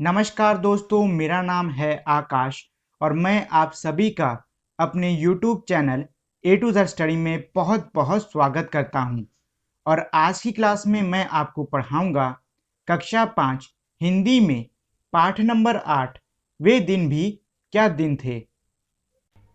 नमस्कार दोस्तों, मेरा नाम है आकाश और मैं आप सभी का अपने YouTube चैनल ए टू ज़ स्टडी में बहुत बहुत स्वागत करता हूं। और आज की क्लास में मैं आपको पढ़ाऊंगा कक्षा 5 हिंदी में पाठ नंबर 8 वे दिन भी क्या दिन थे।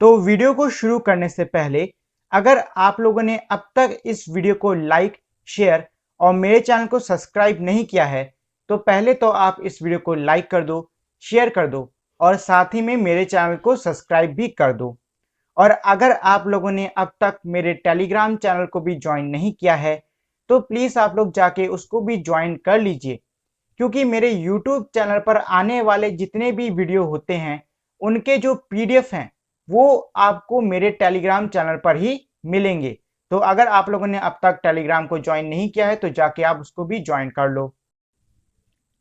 तो वीडियो को शुरू करने से पहले अगर आप लोगों ने अब तक इस वीडियो को लाइक, शेयर और मेरे चैनल को सब्सक्राइब नहीं किया है तो पहले तो आप इस वीडियो को लाइक कर दो, शेयर कर दो और साथ ही में मेरे चैनल को सब्सक्राइब भी कर दो। और अगर आप लोगों ने अब तक मेरे टेलीग्राम चैनल को भी ज्वाइन नहीं किया है तो प्लीज़ आप लोग जाके उसको भी ज्वाइन कर लीजिए, क्योंकि मेरे YouTube चैनल पर आने वाले जितने भी वीडियो होते हैं उनके जो PDF हैं वो आपको मेरे टेलीग्राम चैनल पर ही मिलेंगे। तो अगर आप लोगों ने अब तक टेलीग्राम को ज्वाइन नहीं किया है तो जाके आप उसको भी ज्वाइन कर लो।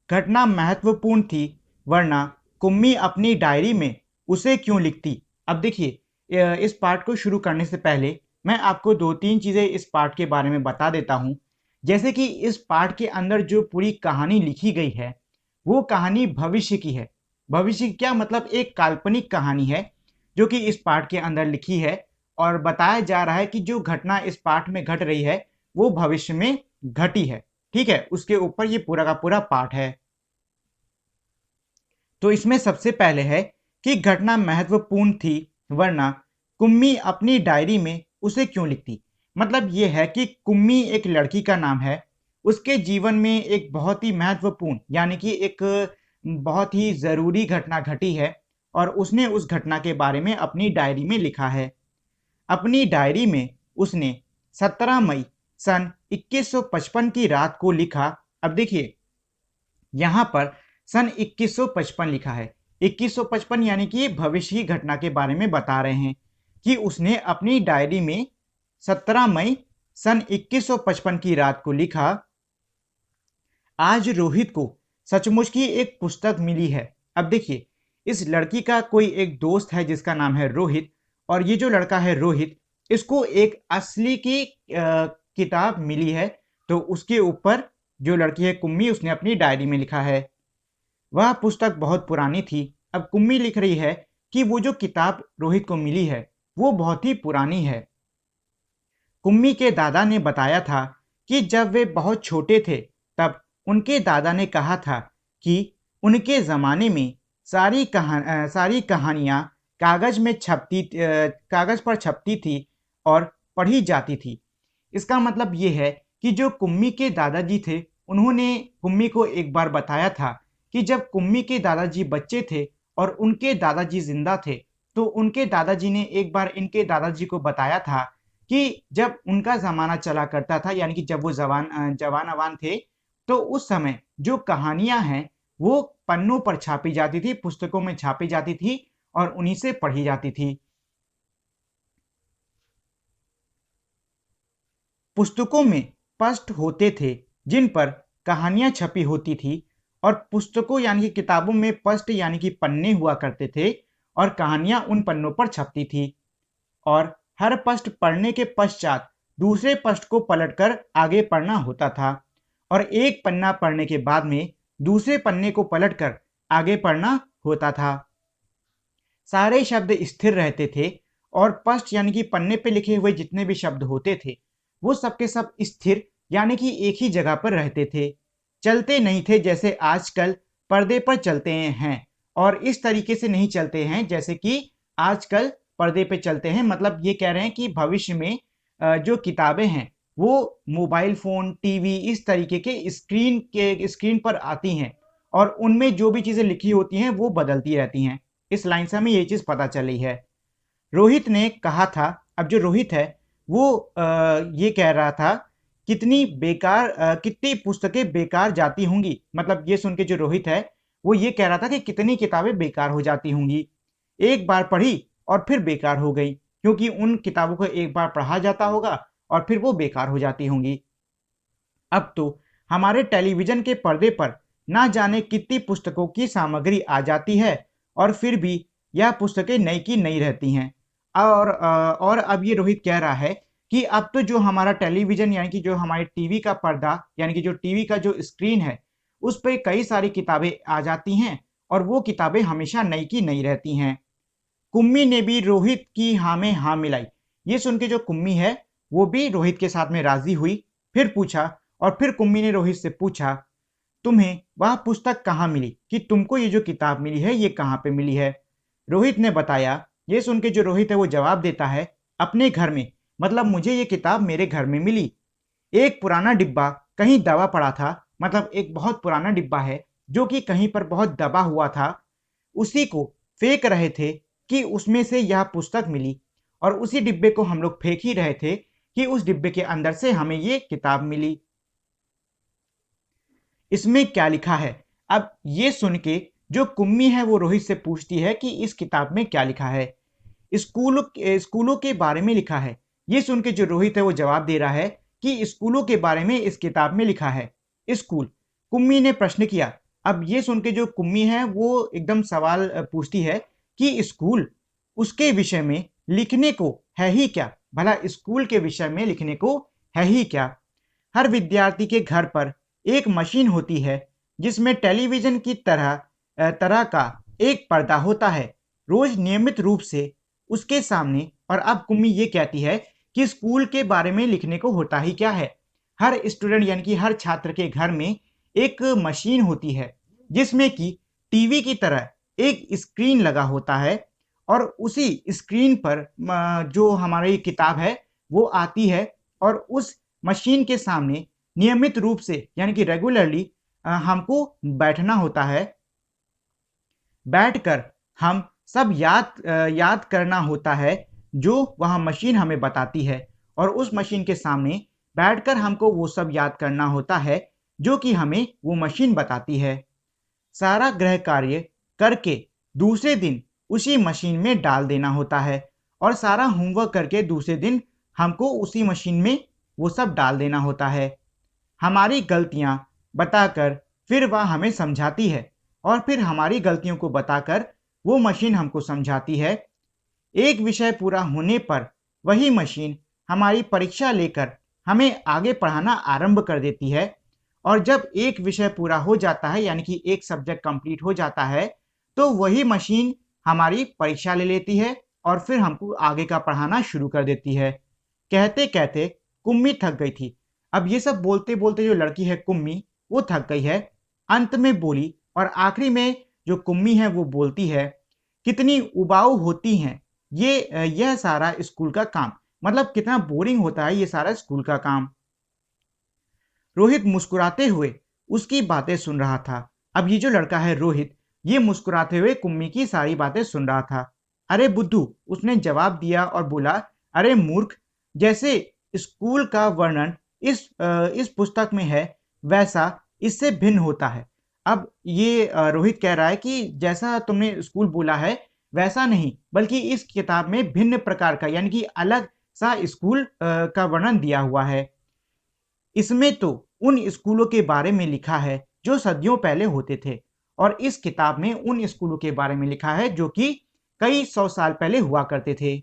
घटना महत्वपूर्ण थी, वरना कुम्मी अपनी डायरी में उसे क्यों लिखती। अब देखिए, इस पाठ को शुरू करने से पहले मैं आपको दो तीन चीज़ें इस पाठ के बारे में बता देता हूँ। जैसे कि इस पाठ के अंदर जो पूरी कहानी लिखी गई है वो कहानी भविष्य की है। भविष्य की क्या मतलब, एक काल्पनिक कहानी है जो कि इस पाठ के अंदर लिखी है और बताया जा रहा है कि जो घटना इस पाठ में घट रही है वो भविष्य में घटी है। ठीक है, उसके ऊपर ये पूरा का पूरा पाठ है। तो इसमें सबसे पहले है कि घटना महत्वपूर्ण थी, वरना कुम्मी अपनी डायरी में उसे क्यों लिखती। मतलब ये है कि कुम्मी एक लड़की का नाम है, उसके जीवन में एक बहुत ही महत्वपूर्ण यानी कि एक बहुत ही ज़रूरी घटना घटी है और उसने उस घटना के बारे में अपनी डायरी में लिखा है। अपनी डायरी में उसने 17 मई सन 2155 की रात को लिखा। अब देखिए, यहाँ पर सन 2155 लिखा है। 2155 यानी कि भविष्य की घटना के बारे में बता रहे हैं कि उसने अपनी डायरी में 17 मई सन 2155 की रात को लिखा, आज रोहित को सचमुच की एक पुस्तक मिली है। अब देखिए, इस लड़की का कोई एक दोस्त है जिसका नाम है रोहित, और ये जो लड़का है रोहित, इसको एक असली की किताब मिली है। तो उसके ऊपर जो लड़की है कुम्मी, उसने अपनी डायरी में लिखा है। वह पुस्तक बहुत पुरानी थी। अब कुम्मी लिख रही है कि वो जो किताब रोहित को मिली है वो बहुत ही पुरानी है। कुम्मी के दादा ने बताया था कि जब वे बहुत छोटे थे तब उनके दादा ने कहा था कि उनके ज़माने में सारी कहानियाँ कागज़ पर छपती थी और पढ़ी जाती थी। इसका मतलब ये है कि जो कुम्मी के दादाजी थे उन्होंने कुम्मी को एक बार बताया था कि जब कुम्मी के दादाजी बच्चे थे और उनके दादाजी जिंदा थे तो उनके दादाजी ने एक बार इनके दादाजी को बताया था कि जब उनका ज़माना चला करता था, यानी कि जब वो जवान अवान थे, तो उस समय जो कहानियाँ हैं वो पन्नों पर छापी जाती थी, पुस्तकों में छापी जाती थी और उन्हीं से पढ़ी जाती थी। पुस्तकों में पृष्ठ होते थे जिन पर कहानियां छपी होती थी, और पुस्तकों यानी कि किताबों में पृष्ठ यानी कि पन्ने हुआ करते थे और कहानियां उन पन्नों पर छपती थी। और हर पृष्ठ पढ़ने के पश्चात दूसरे पृष्ठ को पलटकर आगे पढ़ना होता था और एक पन्ना पढ़ने के बाद में दूसरे पन्ने को पलटकर आगे पढ़ना होता था। सारे शब्द स्थिर रहते थे और पृष्ठ यानी कि पन्ने पे लिखे हुए जितने भी शब्द होते थे वो सब के सब स्थिर यानी कि एक ही जगह पर रहते थे, चलते नहीं थे जैसे आजकल पर्दे पर चलते हैं। और इस तरीके से नहीं चलते हैं जैसे कि आजकल पर्दे पे चलते हैं। मतलब ये कह रहे हैं कि भविष्य में जो किताबें हैं वो मोबाइल फ़ोन, टीवी इस तरीके के स्क्रीन पर आती हैं और उनमें जो भी चीज़ें लिखी होती हैं वो बदलती रहती हैं। इस लाइन से हमें ये चीज़ पता चली है। रोहित ने कहा था, अब जो रोहित है वो ये कह रहा था कितनी पुस्तकें बेकार जाती होंगी। मतलब ये सुन के जो रोहित है वो ये कह रहा था कि कितनी किताबें बेकार हो जाती होंगी, एक बार पढ़ी और फिर बेकार हो गई, क्योंकि उन किताबों को एक बार पढ़ा जाता होगा और फिर वो बेकार हो जाती होंगी। अब तो हमारे टेलीविज़न के पर्दे पर ना जाने कितनी पुस्तकों की सामग्री आ जाती है और फिर भी यह पुस्तकें नई की नई रहती हैं। और अब ये रोहित कह रहा है कि अब तो जो हमारा टेलीविज़न यानी कि जो हमारे टीवी का पर्दा यानी कि जो टीवी का जो स्क्रीन है उस पे कई सारी किताबें आ जाती हैं और वो किताबें हमेशा नई की नई रहती हैं। कुम्मी ने भी रोहित की हाँ में हाँ मिलाई। ये सुन के जो कुम्मी है वो भी रोहित के साथ में राजी हुई। फिर पूछा, और फिर कुम्मी ने रोहित से पूछा, तुम्हें वह पुस्तक कहाँ मिली, कि तुमको ये जो किताब मिली है ये कहाँ पे मिली है। रोहित ने बताया। ये सुन के जो रोहित है वो जवाब देता है, अपने घर में, मतलब मुझे ये किताब मेरे घर में मिली। एक पुराना डिब्बा कहीं दबा पड़ा था, मतलब एक बहुत पुराना डिब्बा है जो कि कहीं पर बहुत दबा हुआ था, उसी को फेंक रहे थे कि उसमें से यह पुस्तक मिली, और उसी डिब्बे को हम लोग फेंक ही रहे थे कि उस डिब्बे के अंदर से हमें ये किताब मिली। इसमें क्या लिखा है। अब ये सुन के जो कुम्मी है वो रोहित से पूछती है कि इस किताब में क्या लिखा है। स्कूलों के बारे में लिखा है। ये सुन के जो रोहित है वो जवाब दे रहा है कि स्कूलों के बारे में इस किताब में लिखा है। स्कूल, कुम्मी ने प्रश्न किया। अब ये सुन के जो कुम्मी है वो एकदम सवाल पूछती है कि स्कूल, उसके विषय में लिखने को है ही क्या, भला स्कूल के विषय में लिखने को है ही क्या। हर विद्यार्थी के घर पर एक मशीन होती है जिसमें टेलीविजन की तरह का एक पर्दा होता है, रोज नियमित रूप से उसके सामने। और अब कुम्मी ये कहती है कि स्कूल के बारे में लिखने को होता ही क्या है। हर स्टूडेंट यानी कि हर छात्र के घर में एक मशीन होती है जिसमें कि टीवी की तरह एक स्क्रीन लगा होता है, और उसी स्क्रीन पर जो हमारी किताब है वो आती है, और उस मशीन के सामने नियमित रूप से यानी कि रेगुलरली हमको बैठना होता है। बैठकर हम सब याद करना होता है जो वह मशीन हमें बताती है, और उस मशीन के सामने बैठकर हमको वो सब याद करना होता है जो कि हमें वो मशीन बताती है। सारा गृह कार्य करके दूसरे दिन उसी मशीन में डाल देना होता है, और सारा होमवर्क करके दूसरे दिन हमको उसी मशीन में वो सब डाल देना होता है। हमारी गलतियां बताकर फिर वह हमें समझाती है, और फिर हमारी गलतियों को बताकर वो मशीन हमको समझाती है। एक विषय पूरा होने पर वही मशीन हमारी परीक्षा लेकर हमें आगे पढ़ाना आरंभ कर देती है, और जब एक विषय पूरा हो जाता है यानी कि एक सब्जेक्ट कंप्लीट हो जाता है तो वही मशीन हमारी परीक्षा ले लेती है और फिर हमको आगे का पढ़ाना शुरू कर देती है। कहते कहते कुम्मी थक गई थी। अब ये सब बोलते बोलते जो लड़की है कुम्मी, वो थक गई है। अंत में बोली, और आखिरी में जो कुम्मी है वो बोलती है, कितनी उबाऊ होती हैं यह सारा स्कूल का काम, मतलब कितना बोरिंग होता है ये सारा स्कूल का काम। रोहित मुस्कुराते हुए उसकी बातें सुन रहा था। अब ये जो लड़का है रोहित, ये मुस्कुराते हुए कुम्मी की सारी बातें सुन रहा था। अरे बुद्धू, उसने जवाब दिया और बोला, अरे मूर्ख, जैसे स्कूल का वर्णन इस पुस्तक में है वैसा इससे भिन्न होता है। अब ये रोहित कह रहा है कि जैसा तुमने स्कूल बोला है वैसा नहीं, बल्कि इस किताब में भिन्न प्रकार का यानी कि अलग सा स्कूल का वर्णन दिया हुआ है। इसमें तो उन स्कूलों के बारे में लिखा है जो सदियों पहले होते थे, और इस किताब में उन स्कूलों के बारे में लिखा है जो कि कई 100 साल पहले हुआ करते थे।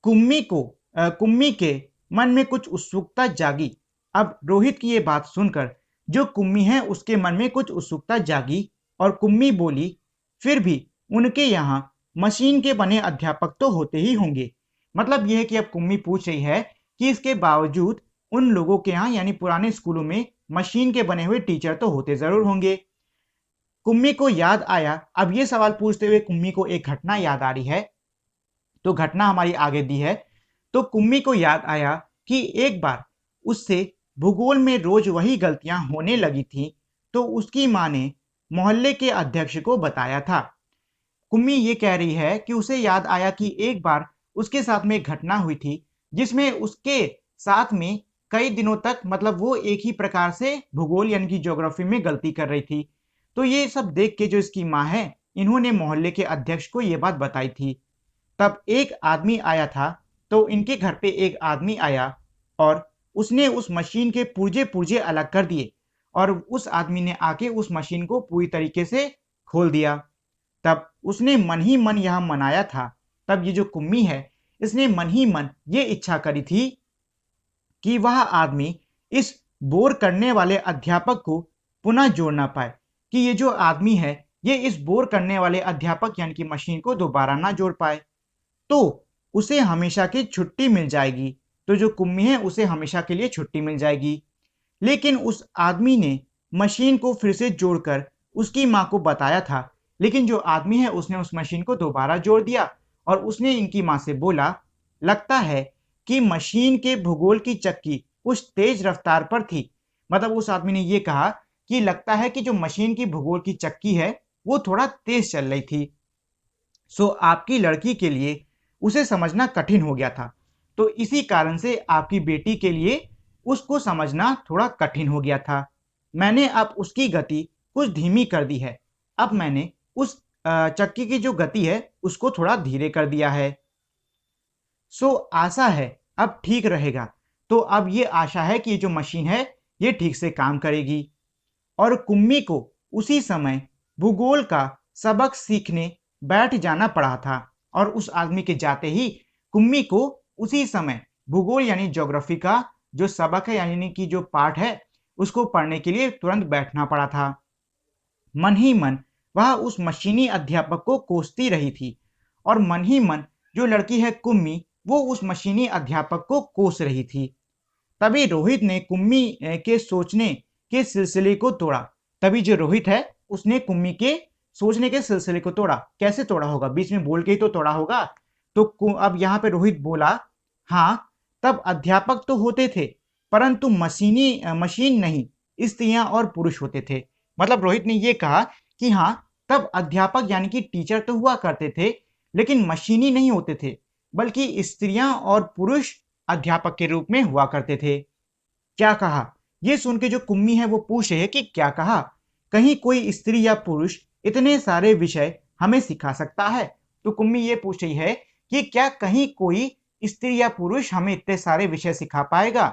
कुम्मी के मन में कुछ उत्सुकता जागी। अब रोहित की ये बात सुनकर जो कुम्मी है उसके मन में कुछ उत्सुकता जागी, और कुम्मी बोली, फिर भी उनके यहाँ मशीन के बने अध्यापक तो होते ही होंगे। मतलब यह है कि अब कुम्मी पूछ रही है कि इसके बावजूद उन लोगों के यहाँ यानी पुराने स्कूलों में मशीन के बने हुए टीचर तो होते जरूर होंगे। कुम्मी को याद आया, अब ये सवाल पूछते हुए कुम्मी को एक घटना याद आ रही है, तो घटना हमारी आगे दी है। तो कुम्मी को याद आया कि एक बार उससे भूगोल में रोज वही गलतियां होने लगी थी, तो उसकी माँ ने मोहल्ले के अध्यक्ष को बताया था। कुम्मी ये कह रही है कि उसे याद आया कि एक बार उसके साथ में एक घटना हुई थी जिसमें उसके साथ में कई दिनों तक मतलब वो एक ही प्रकार से भूगोल यानी कि ज्योग्राफी में गलती कर रही थी। तो ये सब देख के जो इसकी माँ है, इन्होंने मोहल्ले के अध्यक्ष को ये बात बताई थी। तब एक आदमी आया था, तो इनके घर पे एक आदमी आया और उसने उस मशीन के पुर्जे पुर्जे अलग कर दिए, और उस आदमी ने आके उस मशीन को पूरी तरीके से खोल दिया। तब उसने मन ही मन यह मनाया था। तब ये जो कुम्मी है इसने मन ही मन ये इच्छा करी थी कि वह आदमी इस बोर करने वाले अध्यापक को पुनः जोड़ ना पाए, कि ये जो आदमी है ये इस बोर करने वाले अध्यापक यानी कि मशीन को दोबारा ना जोड़ पाए, तो उसे हमेशा की छुट्टी मिल जाएगी। तो जो कुम्मी है उसे हमेशा के लिए छुट्टी मिल जाएगी। लेकिन उस आदमी ने मशीन को फिर से जोड़कर उसकी माँ को बताया था, लेकिन जो आदमी है उसने उस मशीन को दोबारा जोड़ दिया और उसने इनकी माँ से बोला, लगता है कि मशीन के भूगोल की चक्की कुछ तेज रफ्तार पर थी। मतलब उस आदमी ने ये कहा कि लगता है कि जो मशीन की भूगोल की चक्की है वो थोड़ा तेज चल रही थी। सो आपकी लड़की के लिए उसे समझना कठिन हो गया था। तो इसी कारण से आपकी बेटी के लिए उसको समझना थोड़ा कठिन हो गया था। मैंने अब उसकी गति कुछ धीमी कर दी है। अब मैंने उस चक्की की जो गति है उसको थोड़ा धीरे कर दिया है। सो आशा है अब ठीक रहेगा। तो अब ये आशा है कि ये जो मशीन है ये ठीक से काम करेगी। और कुम्मी को उसी समय भूगोल का सबक सीखने बैठ जाना पड़ा था। और उस आदमी के जाते ही कुम्मी को उसी समय भूगोल यानी ज्योग्राफी का जो सबक है यानी कि जो पाठ है उसको पढ़ने के लिए तुरंत बैठना पड़ा था। मन ही मन वह उस मशीनी अध्यापक को कोसती रही थी और मन ही मन जो लड़की है कुम्मी वो उस मशीनी अध्यापक को कोस रही थी। तभी रोहित ने कुम्मी के सोचने के सिलसिले को तोड़ा। तभी जो रोहित है उसने कुम्मी के सोचने के सिलसिले को तोड़ा। कैसे तोड़ा होगा? बीच में बोल के ही तो तोड़ा होगा। तो अब यहाँ पे रोहित बोला, हाँ, तब अध्यापक तो होते थे परंतु मशीन नहीं, स्त्रियां और पुरुष होते थे। मतलब रोहित ने ये कहा कि हाँ, तब अध्यापक यानी कि टीचर तो हुआ करते थे लेकिन मशीनी नहीं होते थे, बल्कि स्त्रियां और पुरुष अध्यापक के रूप में हुआ करते थे। क्या कहा? ये सुन के जो कुम्मी है वो पूछ रही है कि क्या कहा? कहीं कोई स्त्री या पुरुष इतने सारे विषय हमें सिखा सकता है? तो कुम्मी ये पूछ रही है कि क्या कहीं कोई स्त्री या पुरुष हमें इतने सारे विषय सिखा पाएगा?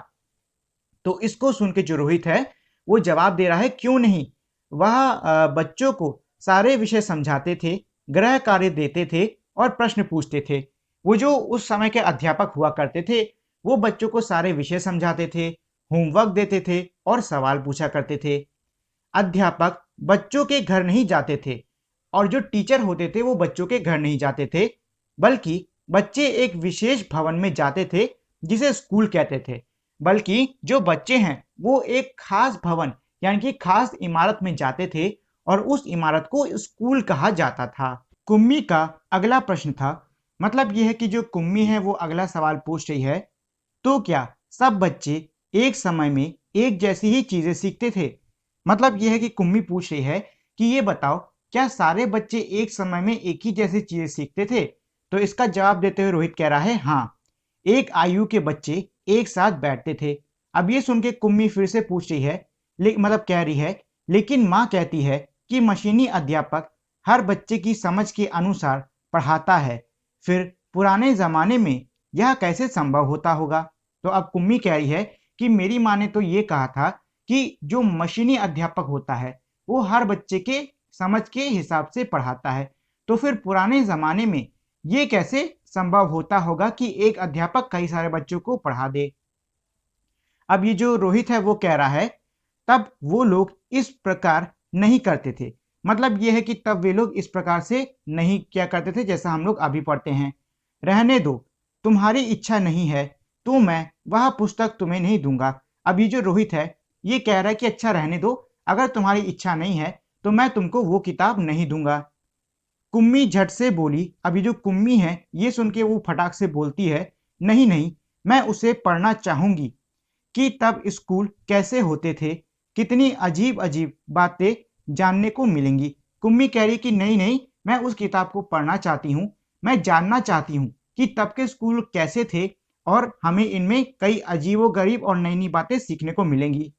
तो इसको सुन के जो रोहित है वो जवाब दे रहा है, क्यों नहीं। वह बच्चों को सारे विषय समझाते थे, गृह कार्य देते थे और प्रश्न पूछते थे। वो जो उस समय के अध्यापक हुआ करते थे वो बच्चों को सारे विषय समझाते थे, होमवर्क देते थे और सवाल पूछा करते थे। अध्यापक बच्चों के घर नहीं जाते थे और जो टीचर होते थे वो बच्चों के घर नहीं जाते थे, बल्कि बच्चे एक विशेष भवन में जाते थे जिसे स्कूल कहते थे। बल्कि जो बच्चे हैं वो एक खास भवन यानी कि खास इमारत में जाते थे और उस इमारत को स्कूल कहा जाता था। कुम्मी का अगला प्रश्न था, मतलब यह है कि जो कुम्मी है वो अगला सवाल पूछ रही है, तो क्या सब बच्चे एक समय में एक जैसी ही चीजें सीखते थे? मतलब यह है कि कुम्मी पूछ रही है कि ये बताओ, क्या सारे बच्चे एक समय में एक ही जैसी चीजें सीखते थे? तो इसका जवाब देते हुए रोहित कह रहा है, हाँ, एक आयु के बच्चे एक साथ बैठते थे। अब ये सुन के कुम्मी फिर से पूछ रही है, मतलब कह रही है, लेकिन माँ कहती है कि मशीनी अध्यापक हर बच्चे की समझ के अनुसार पढ़ाता है, फिर पुराने जमाने में यह कैसे संभव होता होगा? तो अब कुम्मी कह रही है कि मेरी माँ ने तो ये कहा था कि जो मशीनी अध्यापक होता है वो हर बच्चे के समझ के हिसाब से पढ़ाता है, तो फिर पुराने जमाने में ये कैसे संभव होता होगा कि एक अध्यापक कई सारे बच्चों को पढ़ा दे? अब ये जो रोहित है वो कह रहा है, तब वो लोग इस प्रकार नहीं करते थे। मतलब ये है कि तब वे लोग इस प्रकार से नहीं किया करते थे जैसा हम लोग अभी पढ़ते हैं। रहने दो, तुम्हारी इच्छा नहीं है तो मैं वह पुस्तक तुम्हें नहीं दूंगा। अब ये जो रोहित है ये कह रहा है कि अच्छा रहने दो, अगर तुम्हारी इच्छा नहीं है तो मैं तुमको वो किताब नहीं दूंगा। कुम्मी झट से बोली। अभी जो कुम्मी है ये सुन के वो फटाक से बोलती है, नहीं नहीं, मैं उसे पढ़ना चाहूंगी कि तब स्कूल कैसे होते थे, कितनी अजीब अजीब बातें जानने को मिलेंगी। कुम्मी कह रही कि नहीं नहीं, मैं उस किताब को पढ़ना चाहती हूँ, मैं जानना चाहती हूँ कि तब के स्कूल कैसे थे और हमें इनमें कई अजीबो गरीब और नई नई बातें सीखने को मिलेंगी।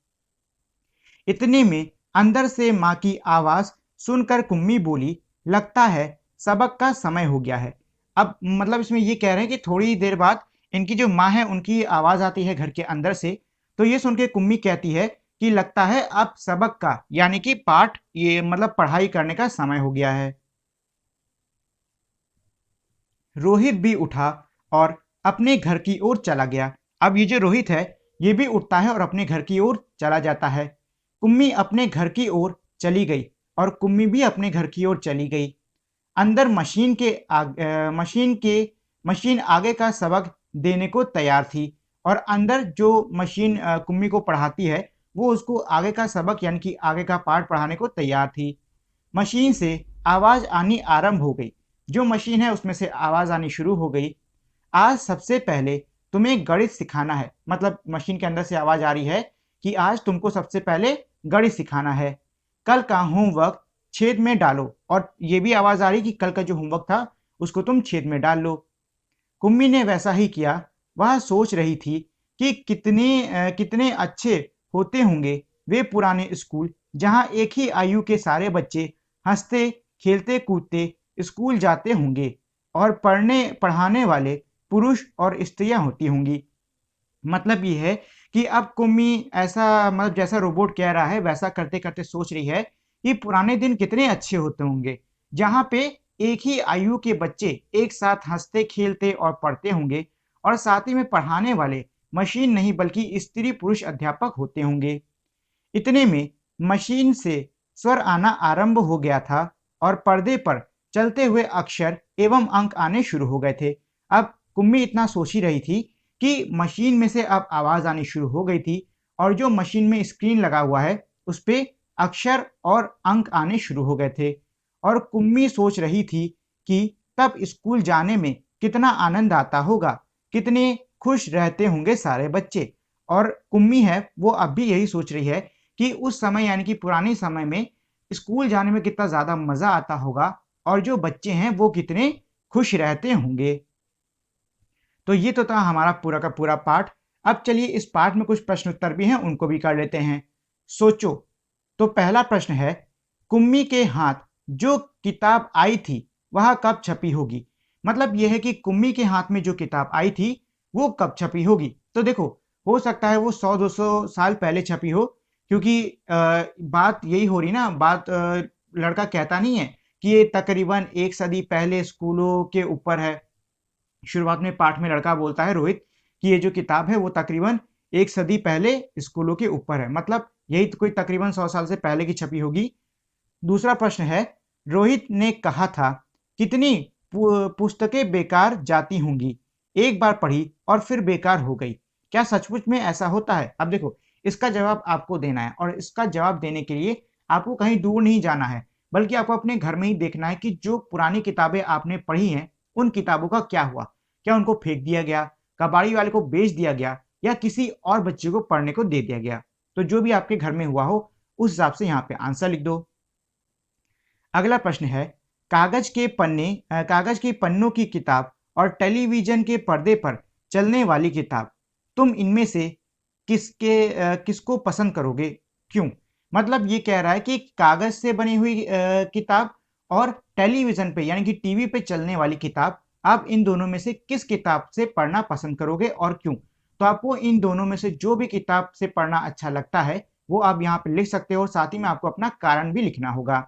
इतने में अंदर से माँ की आवाज सुनकर कुम्मी बोली, लगता है सबक का समय हो गया है। अब मतलब इसमें ये कह रहे हैं कि थोड़ी देर बाद इनकी जो माँ है उनकी आवाज आती है घर के अंदर से। तो ये सुन के कुम्मी कहती है कि लगता है अब सबक का यानी कि पाठ ये मतलब पढ़ाई करने का समय हो गया है। रोहित भी उठा और अपने घर की ओर चला गया। अब ये जो रोहित है ये भी उठता है और अपने घर की ओर चला जाता है। कुम्मी अपने घर की ओर चली गई और कुम्मी भी अपने घर की ओर चली गई। अंदर मशीन आगे का सबक देने को तैयार थी और अंदर जो मशीन कुम्मी को पढ़ाती है वो उसको आगे का सबक यानी कि आगे का पाठ पढ़ाने को तैयार थी। मशीन से आवाज आनी आरंभ हो गई। जो मशीन है उसमें से आवाज आनी शुरू हो गई। आज सबसे पहले तुम्हें गणित सिखाना है। मतलब मशीन के अंदर से आवाज आ रही है कि आज तुमको सबसे पहले गणित सिखाना है। कल का होमवर्क छेद में डालो। और ये भी आवाज आ रही कि कल का जो होमवर्क था उसको तुम छेद में डाल लो। कुम्मी ने वैसा ही किया। वह सोच रही थी कि कितने अच्छे होते होंगे वे पुराने स्कूल, जहां एक ही आयु के सारे बच्चे हंसते खेलते कूदते स्कूल जाते होंगे और पढ़ाने वाले पुरुष और स्त्रियां होती होंगी। मतलब ये है कि अब कुम्मी ऐसा, मतलब जैसा रोबोट कह रहा है वैसा करते करते सोच रही है कि पुराने दिन कितने अच्छे होते होंगे, जहां पे एक ही आयु के बच्चे एक साथ हंसते खेलते और पढ़ते होंगे और साथ ही में पढ़ाने वाले मशीन नहीं बल्कि स्त्री पुरुष अध्यापक होते होंगे। इतने में मशीन से स्वर आना आरंभ हो गया था और पर्दे पर चलते हुए अक्षर एवं अंक आने शुरू हो गए थे। अब कुम्मी इतना सोच ही रही थी कि मशीन में से अब आवाज आनी शुरू हो गई थी और जो मशीन में स्क्रीन लगा हुआ है उस पे अक्षर और अंक आने शुरू हो गए थे। और कुम्मी सोच रही थी कि तब स्कूल जाने में कितना आनंद आता होगा, कितने खुश रहते होंगे सारे बच्चे। और कुम्मी है वो अब भी यही सोच रही है कि उस समय यानी कि पुराने समय में स्कूल जाने में कितना ज्यादा मजा आता होगा और जो बच्चे हैं वो कितने खुश रहते होंगे। तो ये तो था हमारा पूरा का पूरा पाठ। अब चलिए इस पाठ में कुछ प्रश्न उत्तर भी हैं उनको भी कर लेते हैं। सोचो। तो पहला प्रश्न है, कुम्मी के हाथ जो किताब आई थी वह कब छपी होगी। मतलब यह है कि कुम्मी के हाथ में जो किताब आई थी वो कब छपी होगी। तो देखो, हो सकता है वो 100-200 साल पहले छपी हो, क्योंकि बात यही हो रही ना, बात लड़का कहता नहीं है कि ये तकरीबन 1 सदी पहले स्कूलों के ऊपर है। शुरुआत में पाठ में लड़का बोलता है रोहित कि ये जो किताब है वो तकरीबन 1 सदी पहले स्कूलों के ऊपर है। मतलब यही तो कोई तकरीबन 100 साल से पहले की छपी होगी। दूसरा प्रश्न है, रोहित ने कहा था कितनी पुस्तकें बेकार जाती होंगी, एक बार पढ़ी और फिर बेकार हो गई। क्या सचमुच में ऐसा होता है। अब देखो, इसका जवाब आपको देना है और इसका जवाब देने के लिए आपको कहीं दूर नहीं जाना है, बल्कि आपको अपने घर में ही देखना है कि जो पुरानी किताबें आपने पढ़ी हैं उन किताबों का क्या हुआ। क्या उनको फेंक दिया गया, कबाड़ी वाले को बेच दिया गया, या किसी और बच्चे को पढ़ने को दे दिया गया। तो जो भी आपके घर में हुआ हो उस हिसाब से यहाँ पे आंसर लिख दो। अगला प्रश्न है, कागज के पन्नों की किताब और टेलीविजन के पर्दे पर चलने वाली किताब, तुम इनमें से किसको पसंद करोगे, क्यों। मतलब ये कह रहा है कि कागज से बनी हुई किताब और टेलीविजन पे यानी कि टीवी पे चलने वाली किताब, आप इन दोनों में से किस किताब से पढ़ना पसंद करोगे और क्यों। तो आपको इन दोनों में से जो भी किताब से पढ़ना अच्छा लगता है वो आप यहाँ पे लिख सकते हो और साथ ही में आपको अपना कारण भी लिखना होगा।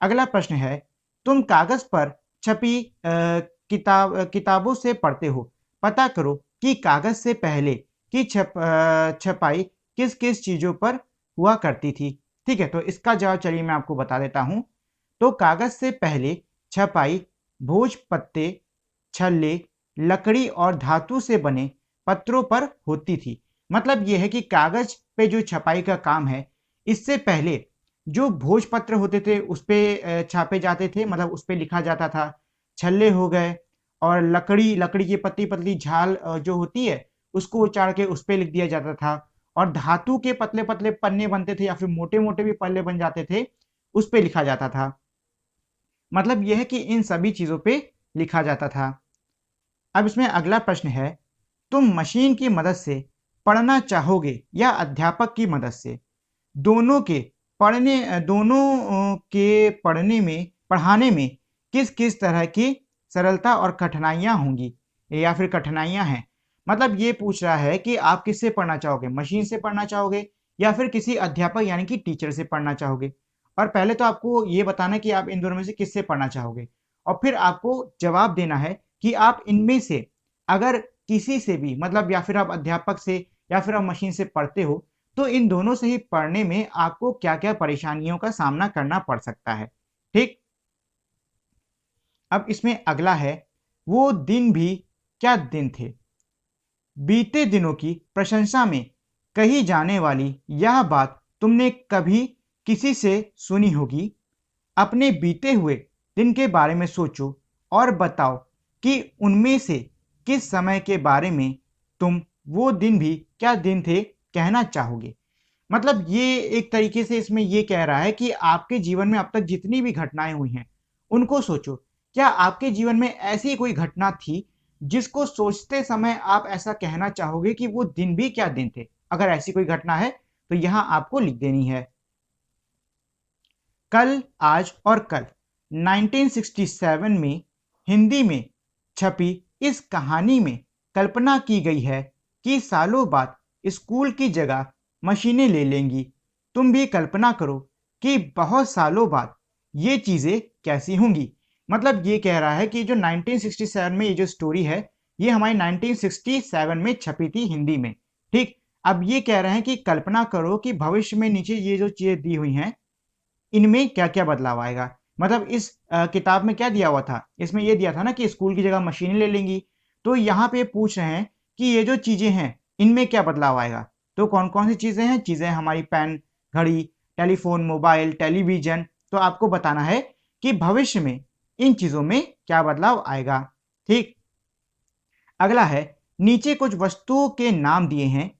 अगला प्रश्न है, तुम कागज पर छपी किताबों से पढ़ते हो, पता करो कि कागज से पहले की छपाई किस किस चीजों पर हुआ करती थी। ठीक है, तो इसका जवाब चलिए मैं आपको बता देता हूं। तो कागज से पहले छपाई भोजपत्ते, छल्ले, लकड़ी और धातु से बने पत्रों पर होती थी। मतलब यह है कि कागज पे जो छपाई का काम है, इससे पहले जो भोजपत्र होते थे उस पे छापे जाते थे, मतलब उस पे लिखा जाता था। छल्ले हो गए और लकड़ी की पतली पतली झाल जो होती है उसको उचाड़ के उस पे लिख दिया जाता था। और धातु के पतले पतले पन्ने बनते थे या फिर मोटे मोटे भी पल्ले बन जाते थे, उस पे लिखा जाता था। मतलब यह है कि इन सभी चीजों पे लिखा जाता था। अब इसमें अगला प्रश्न है, तुम मशीन की मदद से पढ़ना चाहोगे या अध्यापक की मदद से। दोनों के पढ़ाने में किस किस तरह की सरलता और कठिनाइयां होंगी या फिर कठिनाइयां हैं। मतलब ये पूछ रहा है कि आप किससे पढ़ना चाहोगे, मशीन से पढ़ना चाहोगे या फिर किसी अध्यापक यानी कि टीचर से पढ़ना चाहोगे। और पहले तो आपको ये बताना कि आप इन दोनों में से किससे पढ़ना चाहोगे और फिर आपको जवाब देना है कि आप इनमें से अगर किसी से भी, मतलब या फिर आप अध्यापक से या फिर आप मशीन से पढ़ते हो, तो इन दोनों से ही पढ़ने में आपको क्या क्या परेशानियों का सामना करना पड़ सकता है। ठीक, अब इसमें अगला है, वो दिन भी क्या दिन थे। बीते दिनों की प्रशंसा में कही जाने वाली यह बात तुमने कभी किसी से सुनी होगी। अपने बीते हुए दिन के बारे में सोचो और बताओ कि उनमें से किस समय के बारे में तुम वो दिन भी क्या दिन थे कहना चाहोगे। मतलब ये एक तरीके से इसमें ये कह रहा है कि आपके जीवन में अब तक जितनी भी घटनाएं हुई हैं उनको सोचो। क्या आपके जीवन में ऐसी कोई घटना थी जिसको सोचते समय आप ऐसा कहना चाहोगे कि वो दिन भी क्या दिन थे। अगर ऐसी कोई घटना है तो यहां आपको लिख देनी है। कल, आज और कल 1967 में हिंदी में छपी इस कहानी में कल्पना की गई है कि सालों बाद स्कूल की जगह मशीनें ले लेंगी। तुम भी कल्पना करो कि बहुत सालों बाद ये चीज़ें कैसी होंगी। मतलब ये कह रहा है कि जो 1967 में ये जो स्टोरी है ये हमारी 1967 में छपी थी हिंदी में। ठीक, अब ये कह रहे हैं कि कल्पना करो कि भविष्य में नीचे ये जो चीज़ें दी हुई हैं इनमें क्या क्या बदलाव आएगा। मतलब इस किताब में क्या दिया हुआ था, इसमें ये दिया था ना कि स्कूल की जगह मशीनें ले लेंगी। तो यहाँ पे पूछ रहे हैं कि ये जो चीज़ें हैं इनमें क्या बदलाव आएगा। तो कौन कौन सी चीज़ें हैं, चीज़ें हमारी पेन, घड़ी, टेलीफोन, मोबाइल, टेलीविजन। तो आपको बताना है कि भविष्य में इन चीज़ों में क्या बदलाव आएगा। ठीक, अगला है, नीचे कुछ वस्तुओं के नाम दिए हैं,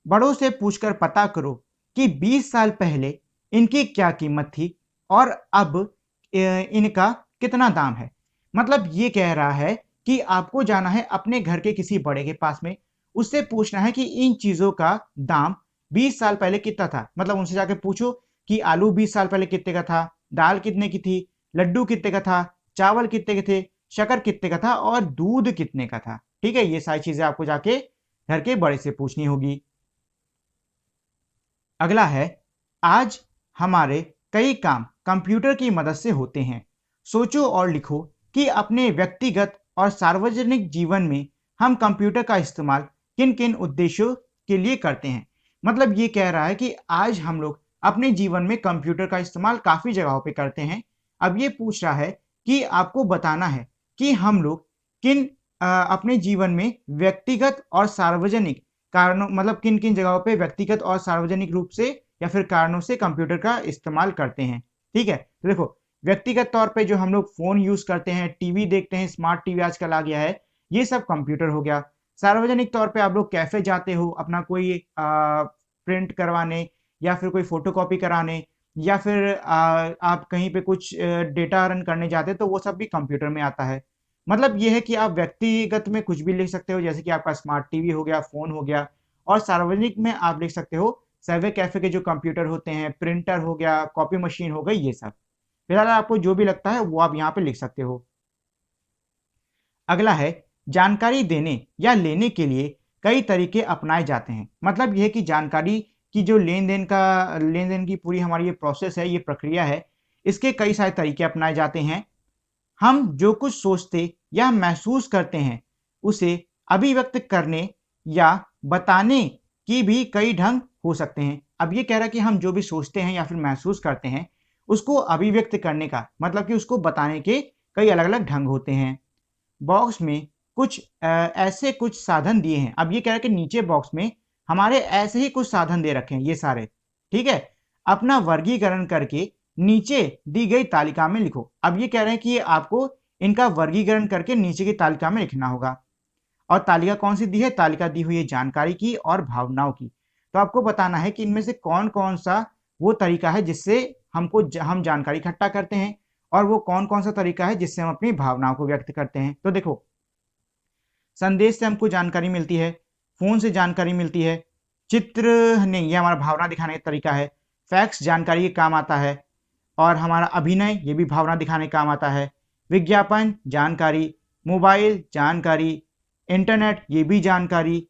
बड़ों से पूछकर पता करो कि 20 साल पहले इनकी क्या कीमत थी और अब इनका कितना दाम है। मतलब ये कह रहा है कि आपको जाना है अपने घर के किसी बड़े के पास में, उससे पूछना है कि इन चीज़ों का दाम 20 साल पहले कितना था। मतलब उनसे जाके पूछो कि आलू 20 साल पहले कितने का था, दाल कितने की थी, लड्डू कितने का था, चावल कितने के थे, शक्कर कितने का था और दूध कितने का था। ठीक है, ये सारी चीज़ें आपको जाके घर के बड़े से पूछनी होगी। अगला है, आज हमारे कई काम कंप्यूटर की मदद से होते हैं। सोचो और लिखो कि अपने व्यक्तिगत और सार्वजनिक जीवन में हम कंप्यूटर का इस्तेमाल किन किन उद्देश्यों के लिए करते हैं। मतलब ये कह रहा है कि आज हम लोग अपने जीवन में कंप्यूटर का इस्तेमाल काफ़ी जगहों पे करते हैं। अब ये पूछ रहा है कि आपको बताना है कि हम लोग किन अपने जीवन में व्यक्तिगत और सार्वजनिक कारणों, मतलब किन किन जगहों पे व्यक्तिगत और सार्वजनिक रूप से या फिर कारणों से कंप्यूटर का इस्तेमाल करते हैं। ठीक है, तो देखो व्यक्तिगत तौर पे जो हम लोग फ़ोन यूज़ करते हैं, टीवी देखते हैं, स्मार्ट टीवी आजकल आ गया है, ये सब कंप्यूटर हो गया। सार्वजनिक तौर पे आप लोग कैफ़े जाते हो अपना कोई प्रिंट करवाने या फिर कोई फ़ोटोकॉपी कराने या फिर आप कहीं पे कुछ डेटा रन करने जाते हैं तो वो सब भी कंप्यूटर में आता है। मतलब ये है कि आप व्यक्तिगत में कुछ भी लिख सकते हो, जैसे कि आपका स्मार्ट टीवी हो गया, फ़ोन हो गया, और सार्वजनिक में आप लिख सकते हो सर्वे कैफ़े के जो कंप्यूटर होते हैं, प्रिंटर हो गया, कॉपी मशीन हो गई, ये सब। फिलहाल आपको जो भी लगता है वो आप यहाँ पे लिख सकते हो। अगला है, जानकारी देने या लेने के लिए कई तरीके अपनाए जाते हैं। मतलब ये है कि जानकारी की जो लेन देन की पूरी हमारी ये प्रोसेस है, ये प्रक्रिया है, इसके कई सारे तरीके अपनाए जाते हैं। हम जो कुछ सोचते या महसूस करते हैं उसे अभिव्यक्त करने या बताने की भी कई ढंग हो सकते हैं। अब ये कह रहा है कि हम जो भी सोचते हैं या फिर महसूस करते हैं उसको अभिव्यक्त करने का मतलब कि उसको बताने के कई अलग अलग ढंग होते हैं। बॉक्स में कुछ ऐसे कुछ साधन दिए हैं। अब ये कह रहा है कि नीचे बॉक्स में हमारे ऐसे ही कुछ साधन दे रखे हैं ये सारे। ठीक है, अपना वर्गीकरण करके नीचे दी गई तालिका में लिखो। अब ये कह रहे हैं कि आपको इनका वर्गीकरण करके नीचे की तालिका में लिखना होगा। और तालिका कौन सी दी है, तालिका दी हुई है जानकारी की और भावनाओं की। तो आपको बताना है कि इनमें से कौन कौन सा वो तरीका है जिससे हम जानकारी इकट्ठा करते हैं और वो कौन कौन सा तरीका है जिससे हम अपनी भावनाओं को व्यक्त करते हैं। तो देखो, संदेश से हमको जानकारी मिलती है, फोन से जानकारी मिलती है, चित्र नहीं, ये हमारा भावना दिखाने का तरीका है, फैक्स जानकारी के काम आता है, और हमारा अभिनय ये भी भावना दिखाने का काम आता है, विज्ञापन जानकारी, मोबाइल जानकारी, इंटरनेट ये भी जानकारी।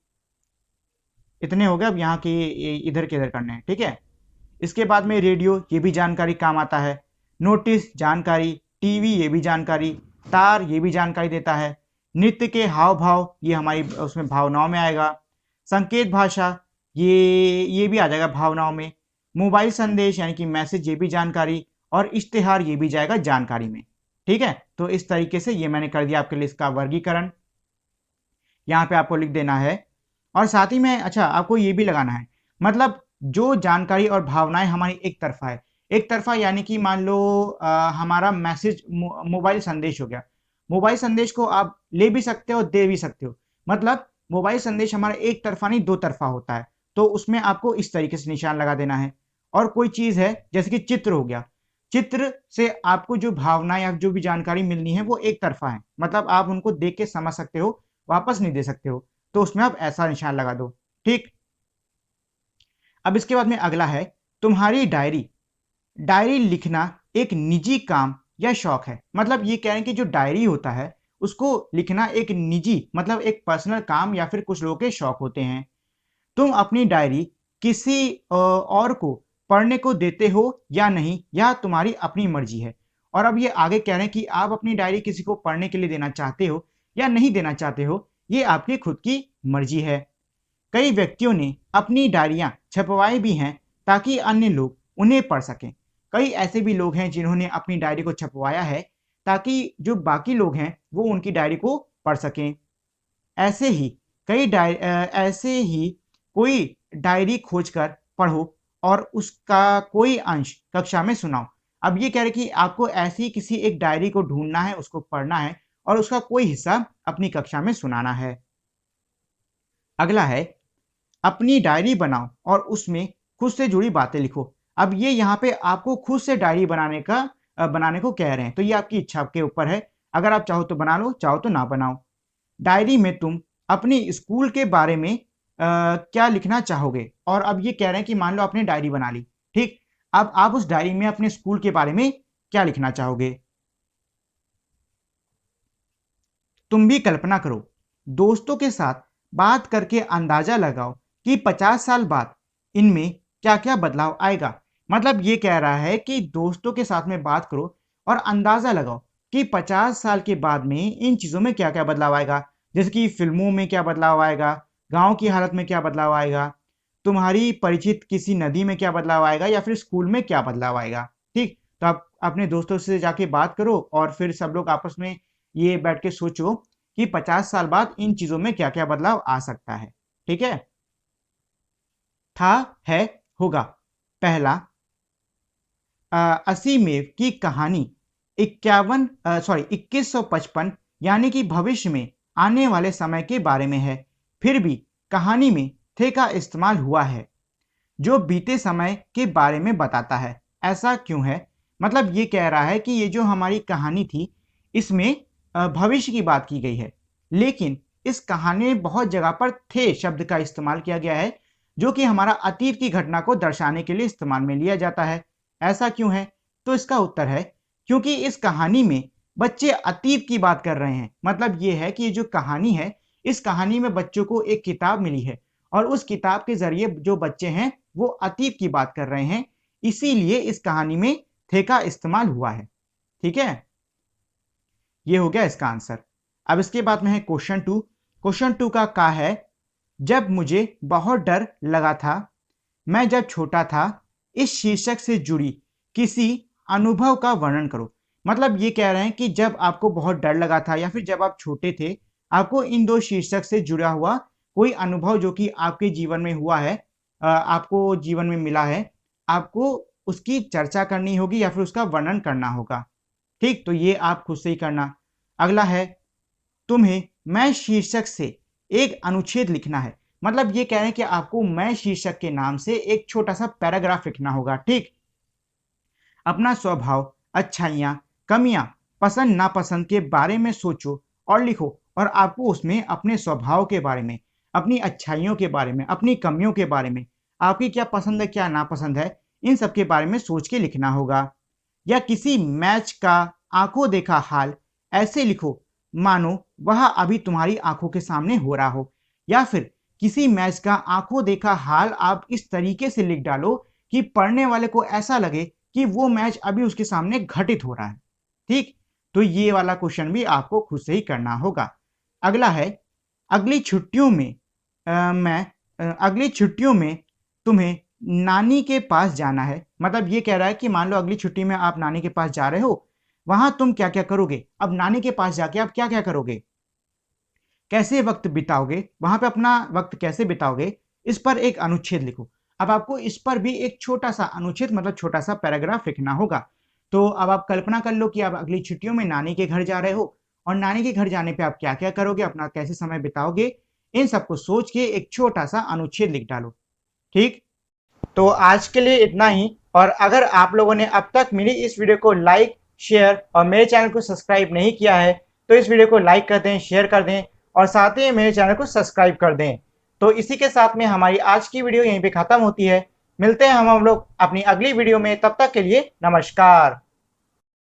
इतने हो गए, अब यहाँ के इधर के इधर करने हैं। ठीक है, इसके बाद में रेडियो ये भी जानकारी काम आता है, नोटिस जानकारी, टीवी ये भी जानकारी, तार ये भी जानकारी देता है, नृत्य के हाव भाव ये हमारी उसमें भावनाओं में आएगा, संकेत भाषा ये भी आ जाएगा भावनाओं में। मोबाइल संदेश यानी कि मैसेज ये भी जानकारी, और इश्तेहार ये भी जाएगा जानकारी में। ठीक है, तो इस तरीके से ये मैंने कर दिया आपके लिए इसका वर्गीकरण। यहाँ पे आपको लिख देना है, और साथ ही में अच्छा आपको ये भी लगाना है, मतलब जो जानकारी और भावनाएं हमारी एक तरफा है, एक तरफा यानी कि मान लो हमारा मैसेज मोबाइल संदेश हो गया। मोबाइल संदेश को आप ले भी सकते हो, दे भी सकते हो। मतलब मोबाइल संदेश हमारा एक तरफा नहीं दो तरफा होता है, तो उसमें आपको इस तरीके से निशान लगा देना है। और कोई चीज है जैसे कि चित्र हो गया, चित्र से आपको जो भावना या जो भी जानकारी मिलनी है वो एक तरफा है, मतलब आप उनको देख के समझ सकते हो, वापस नहीं दे सकते हो, तो उसमें आप ऐसा निशान लगा दो। ठीक, अब इसके बाद में अगला है तुम्हारी डायरी। डायरी लिखना एक निजी काम या शौक है, मतलब ये कह रहे हैं कि जो डायरी होता है उसको लिखना एक निजी मतलब एक पर्सनल काम या फिर कुछ लोगों के शौक होते हैं। तुम अपनी डायरी किसी और को पढ़ने को देते हो या नहीं, यह तुम्हारी अपनी मर्जी है। और अब ये आगे कह रहे हैं कि आप अपनी डायरी किसी को पढ़ने के लिए देना चाहते हो या नहीं देना चाहते हो, ये आपकी खुद की मर्जी है। कई व्यक्तियों ने अपनी डायरियां छपवाई भी हैं ताकि अन्य लोग उन्हें पढ़ सकें। कई ऐसे भी लोग हैं जिन्होंने अपनी डायरी को छपवाया है ताकि जो बाकी लोग हैं वो उनकी डायरी को पढ़ सकें। ऐसे ही ऐसे ही कोई डायरी खोजकर पढ़ो और उसका कोई अंश कक्षा में सुनाओ। अब ये कह रहे कि आपको ऐसी किसी एक डायरी को ढूंढना है, उसको पढ़ना है और उसका कोई हिस्सा अपनी कक्षा में सुनाना है। अगला है अपनी डायरी बनाओ और उसमें खुद से जुड़ी बातें लिखो। अब ये यहाँ पे आपको खुद से डायरी बनाने को कह रहे हैं, तो ये आपकी इच्छा के ऊपर है। अगर आप चाहो तो बना लो, चाहो तो ना बनाओ। डायरी में तुम अपनी स्कूल के बारे में क्या लिखना चाहोगे, और अब ये कह रहे हैं कि मान लो आपने डायरी बना ली, ठीक, अब आप उस डायरी में अपने स्कूल के बारे में क्या लिखना चाहोगे। तुम भी कल्पना करो, दोस्तों के साथ बात करके अंदाजा लगाओ कि 50 साल बाद इनमें क्या क्या बदलाव आएगा। मतलब ये कह रहा है कि दोस्तों के साथ में बात करो और अंदाजा लगाओ कि 50 साल के बाद में इन चीज़ों में क्या क्या बदलाव आएगा, जैसे कि फिल्मों में क्या बदलाव आएगा, गांव की हालत में क्या बदलाव आएगा, तुम्हारी परिचित किसी नदी में क्या बदलाव आएगा, या फिर स्कूल में क्या बदलाव आएगा। ठीक, तो आप अपने दोस्तों से जाके बात करो और फिर सब लोग आपस में ये बैठ के सोचो कि 50 साल बाद इन चीजों में क्या क्या बदलाव आ सकता है। ठीक है, था, है, होगा। पहला, असीमेव की कहानी 2155 यानी कि भविष्य में आने वाले समय के बारे में है, फिर भी कहानी में थे का इस्तेमाल हुआ है जो बीते समय के बारे में बताता है। ऐसा क्यों है, मतलब ये कह रहा है कि ये जो हमारी कहानी थी इसमें भविष्य की बात की गई है, लेकिन इस कहानी में बहुत जगह पर थे शब्द का इस्तेमाल किया गया है जो कि हमारा अतीत की घटना को दर्शाने के लिए इस्तेमाल में लिया जाता है। ऐसा क्यों है, तो इसका उत्तर है क्योंकि इस कहानी में बच्चे अतीत की बात कर रहे हैं। मतलब ये है कि ये जो कहानी है, इस कहानी में बच्चों को एक किताब मिली है और उस किताब के जरिए जो बच्चे हैं वो अतीत की बात कर रहे हैं, इसीलिए इस कहानी में थे का इस्तेमाल हुआ है। ठीक है, ये हो गया इसका आंसर। अब इसके बाद में है क्वेश्चन 2। क्वेश्चन 2 का है जब मुझे बहुत डर लगा था, मैं जब छोटा था, इस शीर्षक से जुड़ी किसी अनुभव का वर्णन करो। मतलब ये कह रहे हैं कि जब आपको बहुत डर लगा था या फिर जब आप छोटे थे, आपको इन दो शीर्षक से जुड़ा हुआ कोई अनुभव जो कि आपके जीवन में हुआ है, आपको जीवन में मिला है, आपको उसकी चर्चा करनी होगी या फिर उसका वर्णन करना होगा। ठीक, तो ये आप खुद से ही करना। अगला है तुम्हें मैं शीर्षक से एक अनुच्छेद लिखना है। मतलब ये कह रहे हैं कि आपको मैं शीर्षक के नाम से एक छोटा सा पैराग्राफ लिखना होगा। ठीक, अपना स्वभाव, अच्छाइयाँ, कमियाँ, पसंद नापसंद के बारे में सोचो और लिखो, और आपको उसमें अपने स्वभाव के बारे में, अपनी अच्छाइयों के बारे में, अपनी कमियों के बारे में, आपकी क्या पसंद है क्या नापसंद है, इन सब के बारे में सोच के लिखना होगा। या किसी मैच का आंखों देखा हाल ऐसे लिखो मानो वह अभी तुम्हारी आंखों के सामने हो रहा हो, या फिर किसी मैच का आंखों देखा हाल आप इस तरीके से लिख डालो कि पढ़ने वाले को ऐसा लगे कि वो मैच अभी उसके सामने घटित हो रहा है। ठीक, तो ये वाला क्वेश्चन भी आपको खुद से ही करना होगा। अगला है अगली छुट्टियों में मैं अगली छुट्टियों में तुम्हें नानी के पास जाना है, मतलब ये कह रहा है कि मान लो अगली छुट्टी में आप नानी के पास जा रहे हो, वहां तुम क्या क्या करोगे। अब नानी के पास जाके आप क्या क्या करोगे, कैसे वक्त बिताओगे, वहां पे अपना वक्त कैसे बिताओगे, इस पर एक अनुच्छेद लिखो। अब आपको इस पर भी एक छोटा सा अनुच्छेद मतलब छोटा सा पैराग्राफ लिखना होगा। तो अब आप कल्पना कर लो कि आप अगली छुट्टियों में नानी के घर जा रहे हो और नानी के घर जाने पे आप क्या क्या करोगे, अपना कैसे समय बिताओगे, इन सबको सोच के एक छोटा सा अनुच्छेद लिख डालो। ठीक, तो आज के लिए इतना ही। और अगर आप लोगों ने अब तक मेरी इस वीडियो को लाइक, शेयर और मेरे चैनल को सब्सक्राइब नहीं किया है तो इस वीडियो को लाइक कर दें, शेयर कर दें और साथ ही मेरे चैनल को सब्सक्राइब कर दें। तो इसी के साथ में हमारी आज की वीडियो यहीं पे खत्म होती है। मिलते हैं हम लोग अपनी अगली वीडियो में, तब तक के लिए नमस्कार।